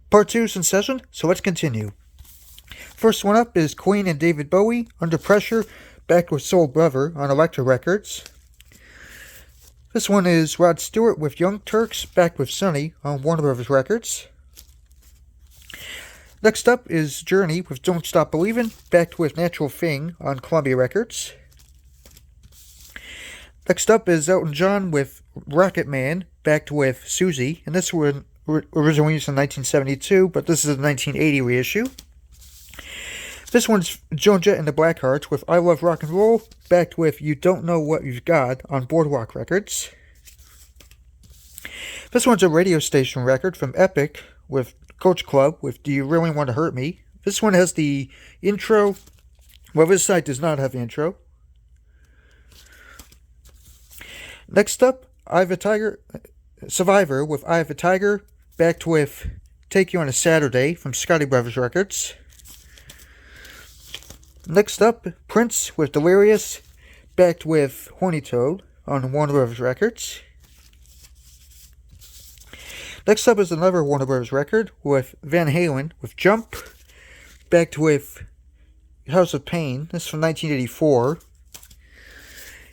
Part 2 is in session, so let's continue. First one up is Queen and David Bowie, Under Pressure, back with Soul Brother on Elektra Records. This one is Rod Stewart with Young Turks, back with Sonny on Warner Brothers Records. Next up is Journey with Don't Stop Believin', backed with Natural Thing on Columbia Records. Next up is Elton John with Rocket Man, backed with Suzie, and this one originally released in 1972, but this is a 1980 reissue. This one's Joan, Jett and the Blackhearts with I Love Rock and Roll, backed with You Don't Know What You've Got on Boardwalk Records. This one's a radio station record from Epic with Coach Club with Do You Really Want to Hurt Me? This one has the intro. Well, this side does not have the intro. Next up, I Have a Tiger, Survivor with I Have a Tiger, backed with Take You on a Saturday from Scotty Brothers Records. Next up, Prince with Delirious, backed with Horny on Warner Brothers Records. Next up is another Warner Brothers record with Van Halen with Jump, backed with House of Pain. This is from 1984.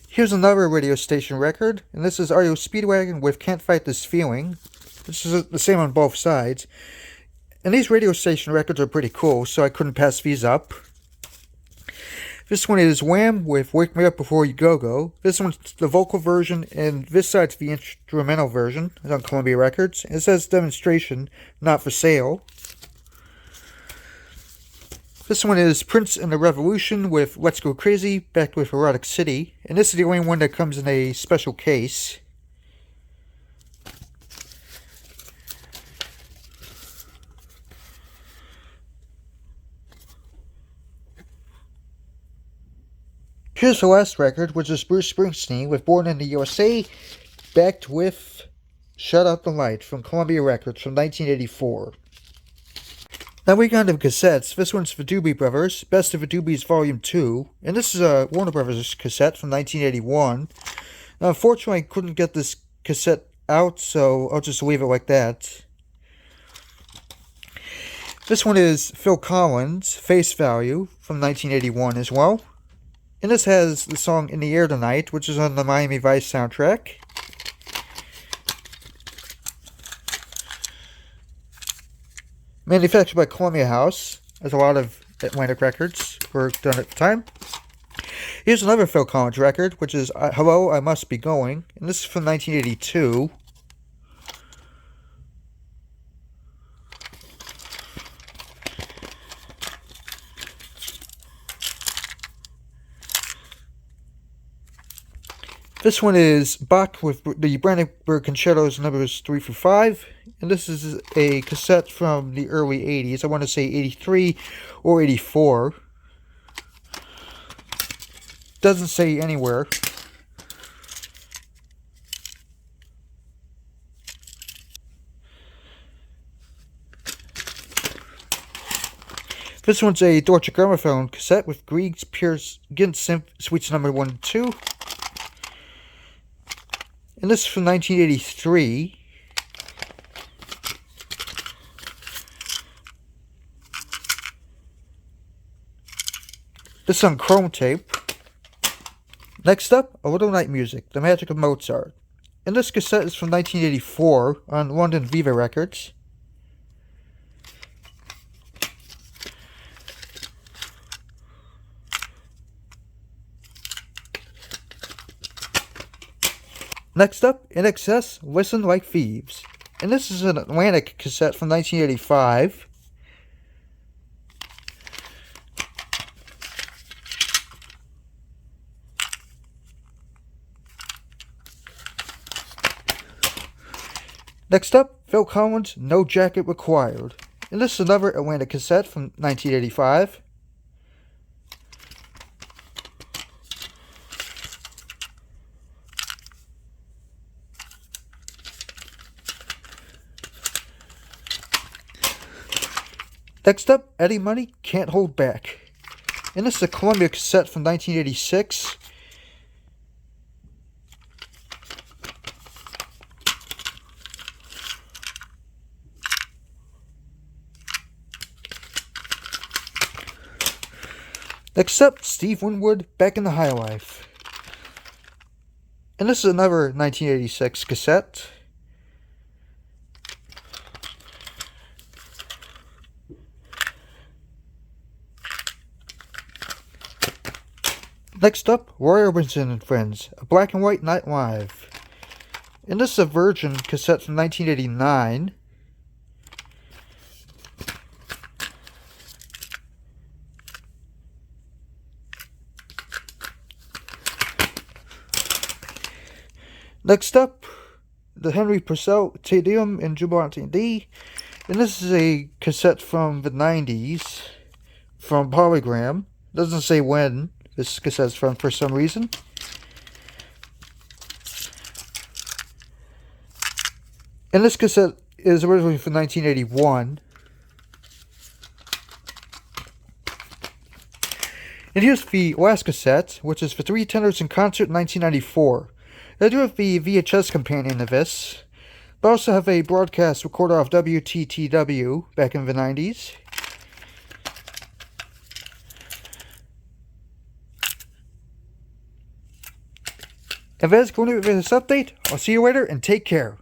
Here's another radio station record, and this is REO Speedwagon with Can't Fight This Feeling. This is the same on both sides. And these radio station records are pretty cool, so I couldn't pass these up. This one is Wham with Wake Me Up Before You Go. This one's the vocal version, and this side's the instrumental version. It's on Columbia Records. It says demonstration, not for sale. This one is Prince and the Revolution with Let's Go Crazy, backed with Erotic City. And this is the only one that comes in a special case. Here's the last record, which is Bruce Springsteen with Born in the USA, backed with Shut Out the Light from Columbia Records from 1984. Now we got into cassettes. This one's the Doobie Brothers, Best of the Doobies Volume 2, and this is a Warner Brothers cassette from 1981. Now, unfortunately, I couldn't get this cassette out, so I'll just leave it like that. This one is Phil Collins, Face Value from 1981 as well. And this has the song In the Air Tonight, which is on the Miami Vice soundtrack. Manufactured by Columbia House, as a lot of Atlantic records were done at the time. Here's another Phil Collins record, which is Hello, I Must Be Going. And this is from 1982. This one is Bach with the Brandenburg Concertos numbers 3 through 5. And this is a cassette from the early 80s. I want to say 83 or 84. Doesn't say anywhere. This one's a Deutsche Grammophon cassette with Grieg's Pierce Gint Suites number 1 and 2. And this is from 1983. This is on chrome tape. Next up, A Little Night Music, The Magic of Mozart. And this cassette is from 1984 on London Viva Records. Next up, In Excess, Listen Like Thieves. And this is an Atlantic cassette from 1985. Next up, Phil Collins, No Jacket Required. And this is another Atlantic cassette from 1985. Next up, Eddie Money, Can't Hold Back. And this is a Columbia cassette from 1986. Next up, Steve Winwood, Back in the High Life. And this is another 1986 cassette. Next up, Roy Orbison and Friends, A Black and White Night Live. And this is a Virgin cassette from 1989. Next up, the Henry Purcell Te Deum and Jubilant D. And this is a cassette from the 90s from Polygram. Doesn't say when this cassette's from for some reason. And this cassette is originally from 1981. And here's the last cassette, which is for Three Tenors in Concert 1994. I do have the VHS companion to this, but I also have a broadcast recorder of WTTW back in the 90s. And that's going to be this update. I'll see you later and take care.